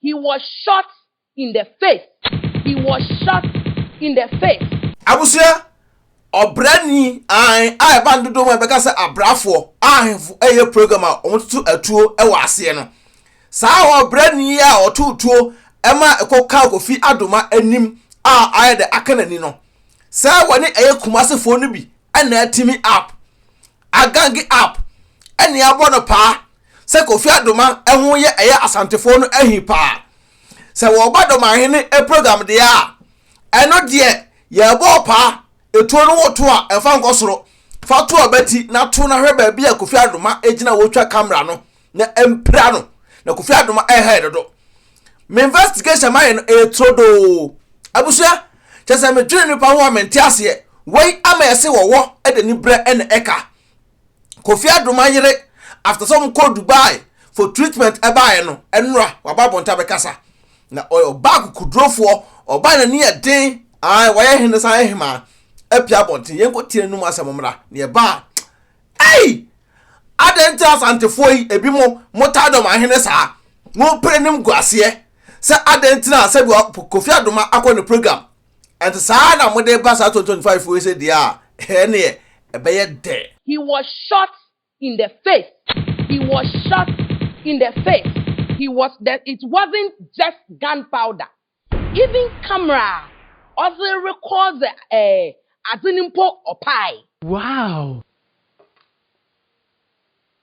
He was shot in the face. He was shot in the face. Abusia obrani I bandu do mo beka se abrafo ahefo eye program a omututu atuo e wase no. Saa obrani a otutuo ema ekoka Kofi Adoma anim a aye de akanani no. Saa woni eye kumasefo no bi na atimi app agangi app ene abono pa se Kofi Adoma ehun ye eye asantefo no ahi pa se wo badoma hene e program de a eno de ye bo pa etuo no woto a efa nkosoro fa to abati na to na hwe ba bia Kofi Adoma egina wotwa camera no na empra no na Kofi Adoma head do me investigation ma e trodo abusia chese me dwene nipa ho amenti ase wei ama ese wowo e de ni bre en eka Kofi Adoma yire after some call Dubai for treatment e bae no enra wababonta bekasa na oil bag kudrofo oba na ni eden ai waye hene san ehima apia bontin yenko tie num asemomra na e ba ai adenta asantefo yi ebi mo motadom ahene saa mo prenim guase se adentina se Kofi Adoma akọ ne program and saa na mo de ba sa 2025 we say dia ene e be ye de. He was shot in the face. He was shot in the face. He was that it wasn't just gunpowder. Even camera also records azinimpo opai. Wow.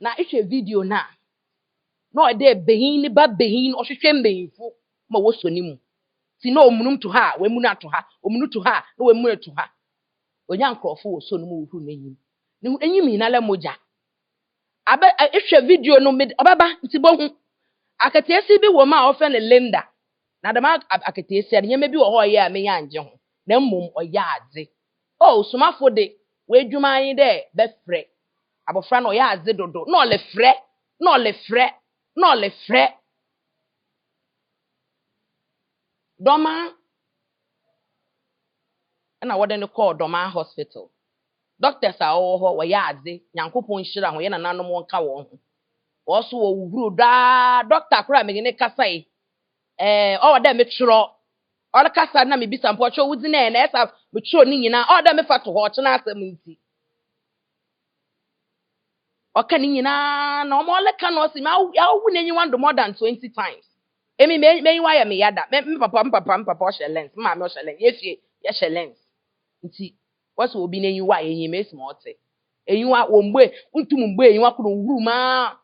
Na ishe video na. No ade behin ni ba behin ohwehwe behinfo ma wosoni mu. Ti no omunum to ha, we munu ato ha, omunu to ha, no we munu to ha. Onya nkrofo wosoni mu hu n'enyim. Ne enyim na le moja. Aba ihwe video no obaba nti bohu. Akatiesi bi wo ma ofe ne Linda. Na dama akatiesi ade nyeme bi wo ho ye a me yanje ho. Na mmom oya adze. Oh, somafo de we dwuma yin de be frɛ. Abofra no oya adze dodo. No le frɛ. No le frɛ. No le frɛ. Doma na wode ne call Doma hospital. Doctors are all wo ya adze. Nyankopon hira ho ye na nanom wonka wo ho. Also wo wuru da doctor kura me ne kasa yi. O da me twro. O kasa na me bisa mpo cho wudi na na esa me twro ni nyina. O da me fa to ho che na asem nti. O ka ni nyina na o mo le ka no si ma wu na nyi wando more than 20 times. Emi me wa ya me yada. Me papa o she lens. Ma me o she lens. Yefie ye she lens. Nti what's obi na nyi wa enyi me small te. Enyi wa wo mgbe ntum mgbe enyi wa ko wuru ma.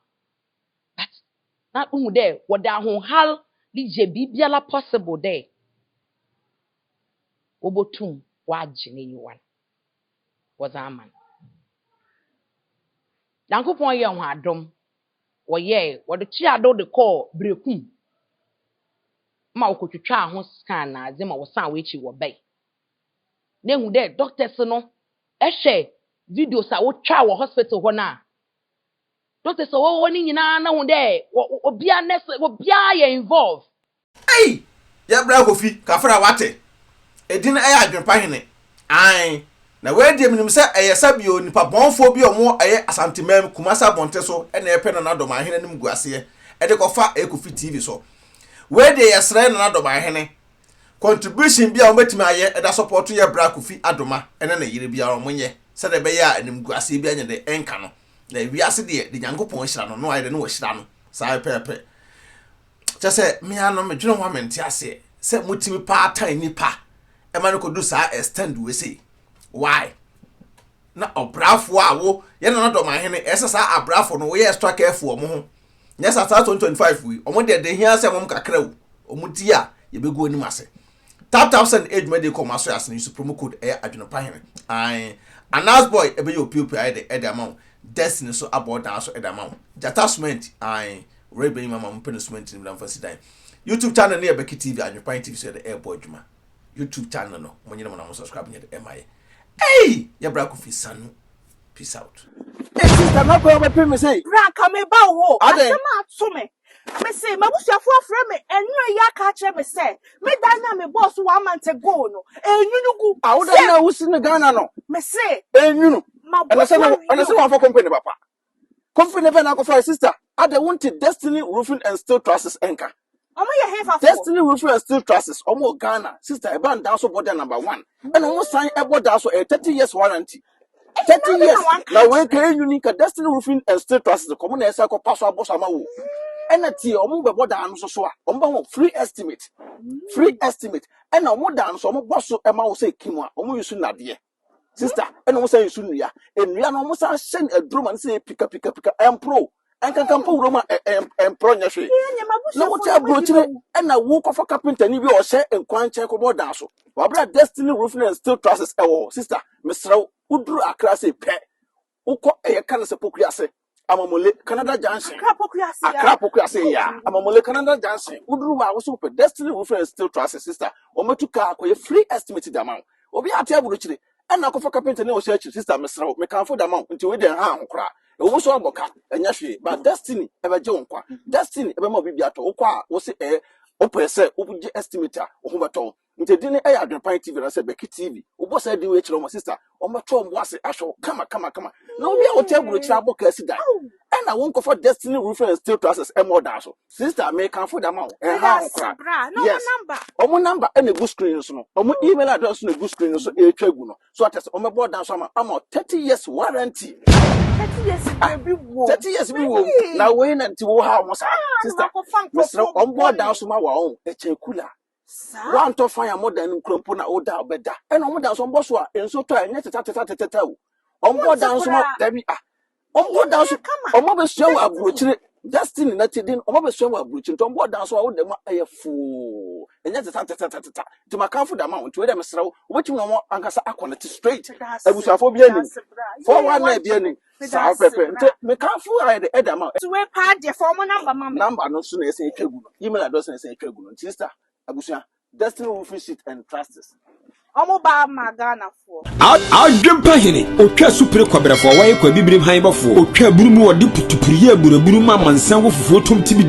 Na umu de wada ho hal li je bibiala possible de obotum waje ne yiwan was a man Yankopon ye ho adom wo ye wo de chi ado de call brekum ma wo kotwetwa ho scan na ze ma wo san we chi wo bai na hu de doctors no ehwe videos a wo twa wo hospital ho na doctors wo woni nyina na hu de obia nurse obia ye involve. Hey, ya bra Kofi kafra wate edin aya adwenpa hene ai na we die minim se eyesa bio nipa bonfo bi omo eye asantemam kumasa bonte so na epe na Adoma hene nim guase e de kofa Kofi TV so we die yesre na Adoma hene contribution bi a ometimi aye e da support ye bra Kofi Adoma ene na yire bia omonye se de be ya nim guase bi anya de enka no na wiase de Nyankopon hira no no aye de no hira no sai pepe chese me ano me dwene ho amenti ase se mutimi pa tan nipa e ma no kodu sa extend we say why na obrafo awo ye na Adoma hene ese sa abrafo no we extra careful omo ho nya sa 2025 we omo de hia se mom kakra wo omo di a ye begu anim ase tap age medical commerce as use promo code adwenopa hene ai anas boy e be your pupil ai de amount destiny so about that so the amount attachment I rebe mama punishment in Lamfasidan YouTube channel near Becky TV and your Pine TV so the airport juma YouTube channel no when you know subscribe to the MI hey ya bra Kofi sanu peace out hey sister no go be me say bra ka me ba wo asema ato me say mabusuafo afre me enyo ya ka che me say me dan na me boss wa mante go no enyunugu awuda na wusi ne Ghana no me say enyunu and say one for company papa company be na go for sister ade won't destiny roofing and steel trusses anchor Destiny Roofing and Steel Trusses, Omo Ghana, sister, a band down so border number 1. And almost sign a border so a 30 years warranty. 30 years. Now, when can unique Destiny Roofing and Steel Trusses, the common and cycle pass our boss amawu. And a tea or move a border and so on, free estimate. Free estimate. And no more than so much boss Emma will say Kimwa, or you soon not dear. Sister, and almost say soon, yeah. And we are almost send a drum and say, pick up, and pro. And can come for Roma and pro. No, what I brought you and I walk off a carpenter, you or say, and quite check about Dasso. Wabra Destiny Roofing and Steel Trusses, oh, sister, Mr. Udru a class a pet. Uko a cancer pocrasse. I'm a mole Canada Johnson. A crapocrasse, ya. I'm a mole Canada Johnson. Udru was super Destiny Roofing and Steel Trusses, sister. Or Matuka, a free estimated amount. Or be a table richly. And I go for carpenter no search, sister, Mr. Me can afford amount until we didn't harm cry. Owo so aboka enyashi but destiny ebe je nkwa destiny ebe mo bibia to okwa wo se opese obuje estimator oho beto ntedi ne eya adrepan tv na se beki tv obo se di we kire mo sister o meto mo ase ahwo kama na obi a wo table kire aboka asi dan and I won't go for Destiny Roofing and Steel Trusses and more dash. Sister, may come for the amount. And how yes. Omo number and a good screen so. Omo email address on a good screen so a cheguno. So at us on my board down some I'm 30 years warranty. 30 years be 30 years be wo. Now wait until how much sister. Mr. On board down some our own a chekula. One to fire more than crumpuna or down better. And on down some boss and so try net tell. On board down some Debbie. Omo down so omo be so abrochire Destiny na tidin omo be so abrochire to omo down so wo dem ayefo enya tata to makanfo da ma to we dem srew obetimi no ankasa akonnect straight abusuafo bi ani for one na bi ani sa pepe nte mekanfo aye de edama to we pa de for mo number no so na ese etwagu no email address na ese etwagu no sister abusua Destiny Roofing Sheet and Trusses omo ba magana fo adwempa hene otwa supre kwabrafo waye kwa bibrim han bafo otwa burumu wode putupuriye buraburu ma mansan wo fufuo tom tibi